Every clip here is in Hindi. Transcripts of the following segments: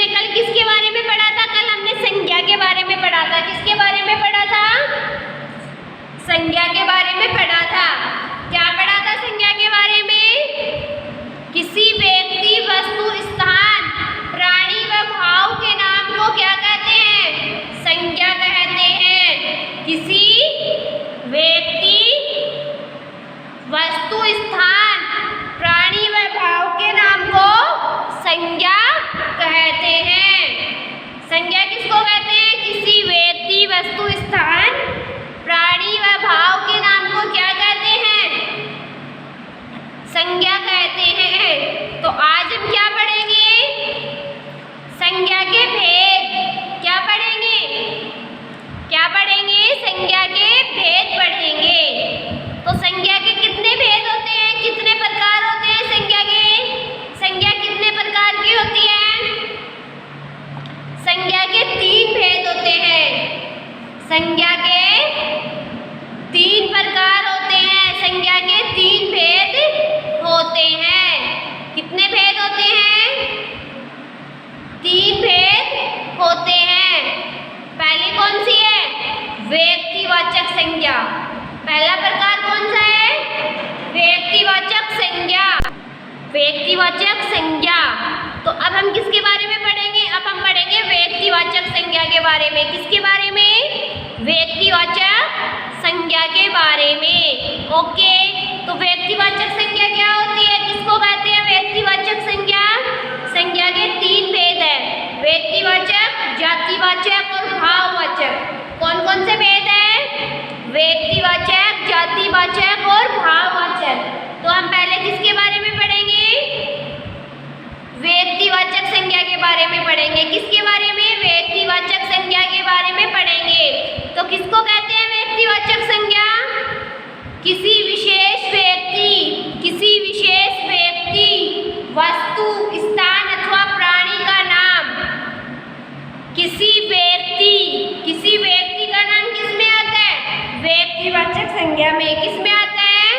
हमने कल किसके बारे में पढ़ा था? कल हमने संज्ञा के बारे में पढ़ा था। किसके बारे में पढ़ा था? संज्ञा के बारे में पढ़ा था। क्या पढ़ा था संज्ञा के बारे में? किसी व्यक्ति, वस्तु, स्थान, प्राणी व भाव के नाम को क्या कहते हैं? संज्ञा कहते हैं। किसी व्यक्ति, वस्तु, स्थान, प्राणी व भाव के नाम को संज्ञा कहते हैं। संज्ञा किसको कहते हैं? किसी व्यक्ति, वस्तु, स्थान, प्राणी व भाव के नाम को क्या कहते हैं? संज्ञा कहते हैं। तो आज हम क्या पढ़ेंगे? संज्ञा के भेद। क्या पढ़ेंगे? क्या पढ़ेंगे? संज्ञा के भेद पढ़ेंगे। तो संज्ञा के कितने भेद होते हैं? कितने प्रकार होते हैं संज्ञा के? संज्ञा कितने प्रकार की होती है? संज्ञा के 3 भेद होते हैं। संज्ञा के 3 प्रकार होते हैं। संज्ञा के 3 भेद होते हैं। कितने भेद होते हैं? 3 भेद होते हैं। पहली कौन सी है? व्यक्तिवाचक संज्ञा। पहला प्रकार कौन सा है? व्यक्तिवाचक संज्ञा। व्यक्तिवाचक संज्ञा। तो अब हम किसके बारे में पढ़ेंगे? अब हम पढ़ेंगे व्यक्तिवाचक संज्ञा के बारे में। किसके बारे में? व्यक्तिवाचक संज्ञा के बारे में। ओके, तो व्यक्तिवाचक संज्ञा क्या होती है? किसको कहते हैं व्यक्तिवाचक संज्ञा? संज्ञा के 3 भेद है। व्यक्तिवाचक, जातिवाचक और भाववाचक। कौन कौन से भेद है? व्यक्तिवाचक, जातिवाचक और भाववाचक। तो हम पहले किसके बारे में पढ़ेंगे? व्यक्तिवाचक संज्ञा के बारे में पढ़ेंगे। किसके बारे में? व्यक्तिवाचक संज्ञा के बारे में पढ़ेंगे। तो किसको कहते हैं व्यक्तिवाचक संज्ञा? किसी विशेष व्यक्ति, वस्तु, स्थान अथवा प्राणी का नाम। किसी व्यक्ति का नाम किसमें आता है? व्यक्तिवाचक संज्ञा में। किसमें आता है?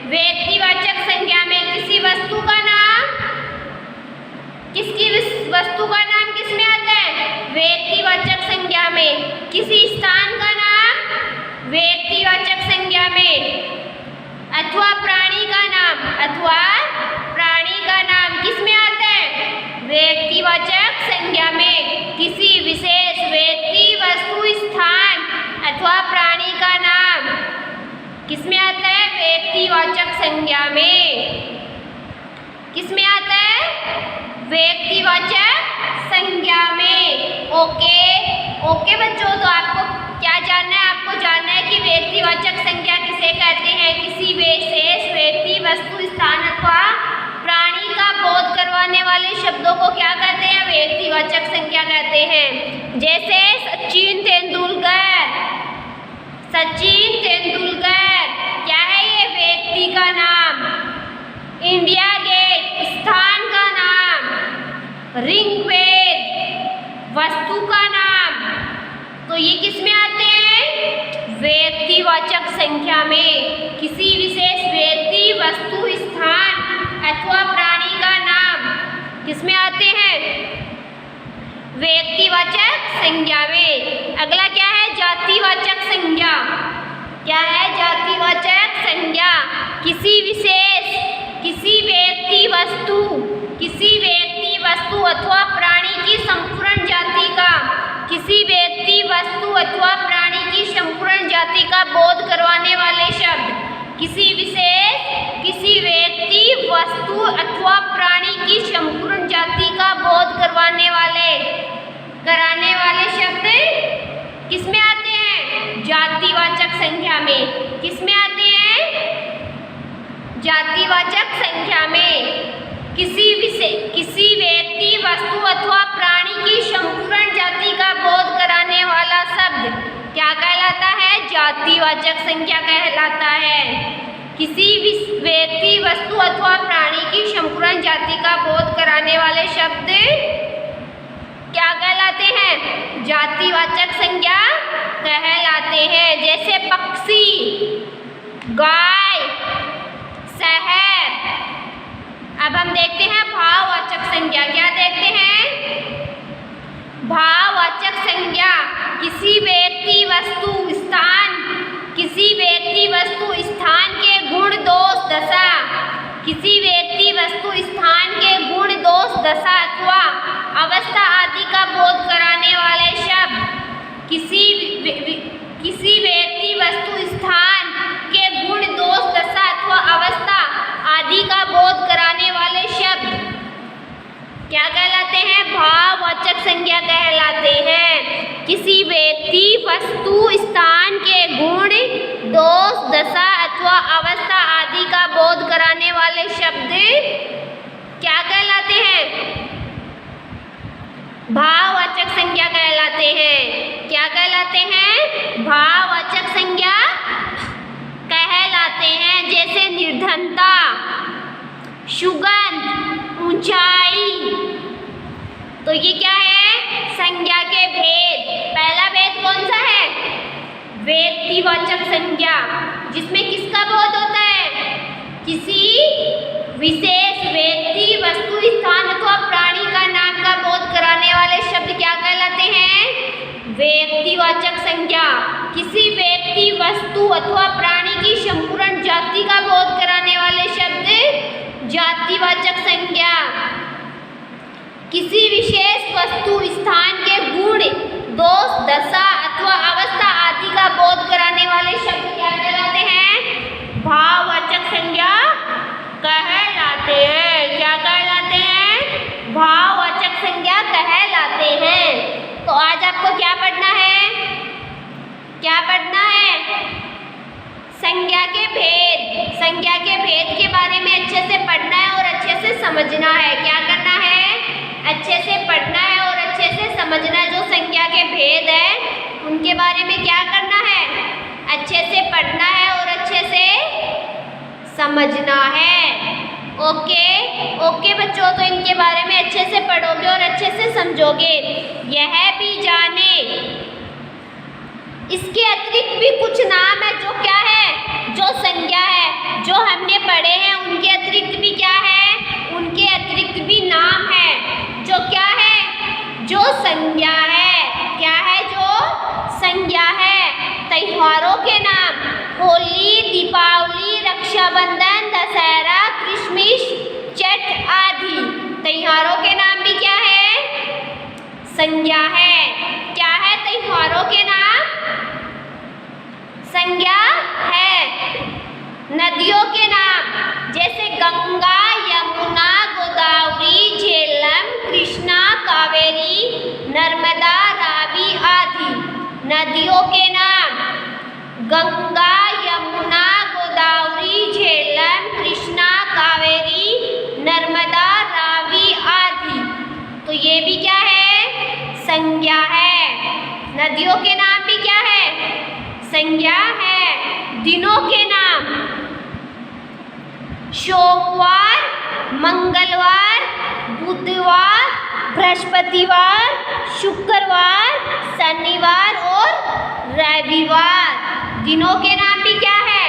व्यक्तिवाचक संज्ञा में। किसी वस्तु का नाम, किसकी वस्तु का नाम किसमें आता है? व्यक्तिवाचक संज्ञा में। किसी स्थान का नाम व्यक्तिवाचक संज्ञा में। अथवा प्राणी का नाम किसमें आता है? व्यक्तिवाचक संज्ञा में। किसी विशेष व्यक्ति, वस्तु, स्थान अथवा प्राणी का नाम किसमें आता है? व्यक्तिवाचक संज्ञा में। किसमें आता है? व्यक्तिवाचक संज्ञा में। ओके बच्चों, तो आपको क्या जानना है? आपको जानना है कि व्यक्तिवाचक संज्ञा किसे कहते हैं? किसी विशेष व्यक्ति, वस्तु, स्थान अथवा प्राणी का बोध करवाने वाले शब्दों को क्या कहते हैं? व्यक्तिवाचक संज्ञा कहते हैं। जैसे सचिन तेंदुलकर क्या है? ये व्यक्ति का नाम। इंडिया गेट स्थान का नाम। ऋग्वेद वस्तु का नाम। तो ये किसमें आते हैं? व्यक्तिवाचक संज्ञा में। किसी विशेष व्यक्ति, वस्तु, स्थान अथवा प्राणी का नाम किसमें आते हैं? व्यक्तिवाचक संज्ञा में। अगला क्या है? जातिवाचक संज्ञा। क्या है? जातिवाचक संज्ञा। किसी व्यक्ति, वस्तु अथवा प्राणी की संपूर्ण जाति का, किसी व्यक्ति, वस्तु अथवा प्राणी की संपूर्ण जाति का बोध करवाने वाले शब्द। किसी व्यक्ति, वस्तु अथवा प्राणी की संपूर्ण जाति का बोध कराने वाले शब्द किसमें आते हैं? जातिवाचक संज्ञा में। किसमें आते हैं? जातिवाचक संज्ञा में। किसी व्यक्ति, वस्तु अथवा प्राणी की संपूर्ण जाति का बोध कराने वाला शब्द क्या कहलाता है? जातिवाचक संज्ञा कहलाता है। किसी व्यक्ति, वस्तु अथवा प्राणी की संपूर्ण जाति का बोध कराने वाले शब्द क्या कहलाते हैं? जातिवाचक संज्ञा कहलाते हैं। जैसे पक्षी, गाय, शहर। अब हम देखते हैं भाववाचक संज्ञा। क्या देखते हैं? वस्तु स्थान, किसी व्यक्ति वस्तु स्थान के गुण दोष दशा, किसी व्यक्ति वस्तु स्थान के गुण दोष दशा अथवा अवस्था आदि का बोध कराने वाले शब्द। किसी व्यक्ति वस्तु स्थान के गुण दोष दशा अथवा अवस्था आदि का बोध कराने वाले शब्द क्या कहलाते हैं? भाववाचक संज्ञा कहलाते हैं। किसी व्यक्ति वस्तु स्थान के गुण दोष दशा अथवा अवस्था आदि का बोध कराने वाले शब्द क्या कहलाते हैं? भाववाचक संज्ञा कहलाते हैं। क्या कहलाते हैं? भाववाचक संज्ञा कहलाते हैं। जैसे निर्धनता, सुगंध, ऊंचाई। तो ये क्या है? संज्ञा के भेद। पहला भेद कौन सा है? व्यक्तिवाचक संज्ञा, जिसमें किसका बोध होता है? किसी विशेष व्यक्ति वस्तु स्थान अथवा प्राणी का नाम का बोध कराने वाले शब्द क्या कहलाते हैं? व्यक्तिवाचक संज्ञा। किसी व्यक्ति वस्तु अथवा प्राणी की संपूर्ण जाति का बोध कराने वाले शब्द जातिवाचक संज्ञा। किसी विशेष वस्तु स्थान के गुण दोष दशा अथवा अवस्था आदि का बोध कराने वाले शब्द क्या कहलाते हैं? भाववाचक संज्ञा कहलाते हैं। क्या कहलाते हैं? भाववाचक संज्ञा कहलाते हैं। तो आज आपको क्या पढ़ना है? क्या पढ़ना है? संज्ञा के भेद। संज्ञा के भेद के बारे में अच्छे से पढ़ना है और अच्छे से समझना है। क्या करना है? अच्छे से पढ़ना है और अच्छे से समझना है। जो संज्ञा के भेद है उनके बारे में क्या करना है? अच्छे से पढ़ना है और अच्छे से समझना है। ओके बच्चों, तो इनके बारे में अच्छे से पढ़ोगे और अच्छे से समझोगे। यह भी जाने, इसके अतिरिक्त भी कुछ नाम है जो क्या है? जो संज्ञा है। जो हमने पढ़े हैं उनके अतिरिक्त भी क्या है? उनके अतिरिक्त भी नाम है जो क्या है? जो संज्ञा है। क्या है? जो संज्ञा है। त्योहारों के नाम होली, दीपावली, रक्षाबंधन, दशहरा, क्रिसमस, छठ आदि त्योहारों के नाम भी क्या है? संज्ञा है। क्या है? त्योहारों के नाम संज्ञा है। नदियों के नाम जैसे गंगा, यमुना, गोदावरी, झेलम, कृष्णा, कावेरी, नर्मदा, रावी आदि। नदियों के नाम गंगा, यमुना, गोदावरी, झेलम, कृष्णा, कावेरी, नर्मदा, रावी आदि। तो ये भी क्या है? संज्ञा है। नदियों के नाम भी क्या है? संज्ञा है। दिनों के नाम सोमवार, मंगलवार, बुधवार, बृहस्पतिवार, शुक्रवार, शनिवार और रविवार। दिनों के नाम भी क्या है?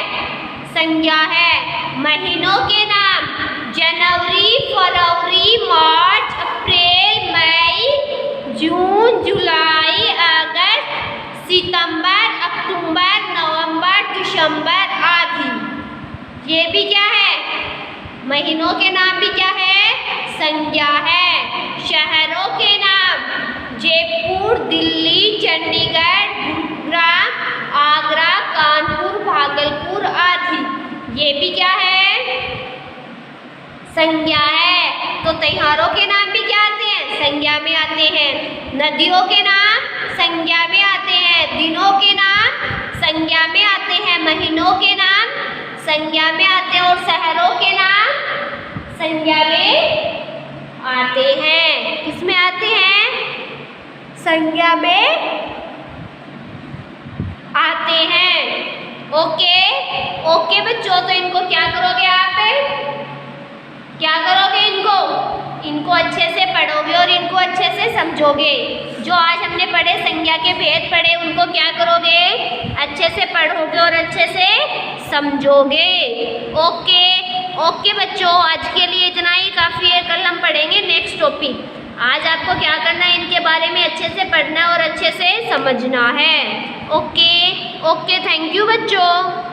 संज्ञा है। महीनों के नाम जनवरी, फरवरी, मार्च, अप्रैल, मई, जून, जुलाई, अगस्त, सितंबर, अक्टूबर, नवंबर, दिसंबर आदि। ये भी क्या है? महीनों के नाम भी क्या है? संज्ञा है। शहरों के नाम जयपुर, दिल्ली, चंडीगढ़, गुरुग्राम, आगरा, कानपुर, भागलपुर आदि। ये भी क्या है? संज्ञा है। तो त्योहारों के नाम भी क्या आते हैं? संज्ञा में आते हैं। नदियों के नाम संज्ञा में आते हैं। दिनों के नाम संज्ञा में आते हैं। महीनों के नाम संज्ञा में आते हैं और शहरों के नाम संज्ञा में आते हैं। किसमें आते हैं? संज्ञा में आते हैं। ओके बच्चों, तो इनको क्या करोगे आप? क्या करोगे? इनको अच्छे से पढ़ोगे और इनको अच्छे से समझोगे। जो आज हमने पढ़े संज्ञा के भेद पढ़े उनको क्या करोगे? अच्छे से पढ़ोगे और अच्छे से समझोगे। ओके बच्चों, आज के लिए इतना ही काफ़ी है। कल हम पढ़ेंगे नेक्स्ट टॉपिक। आज आपको क्या करना है, इनके बारे में अच्छे से पढ़ना और अच्छे से समझना है। ओके, थैंक यू बच्चों।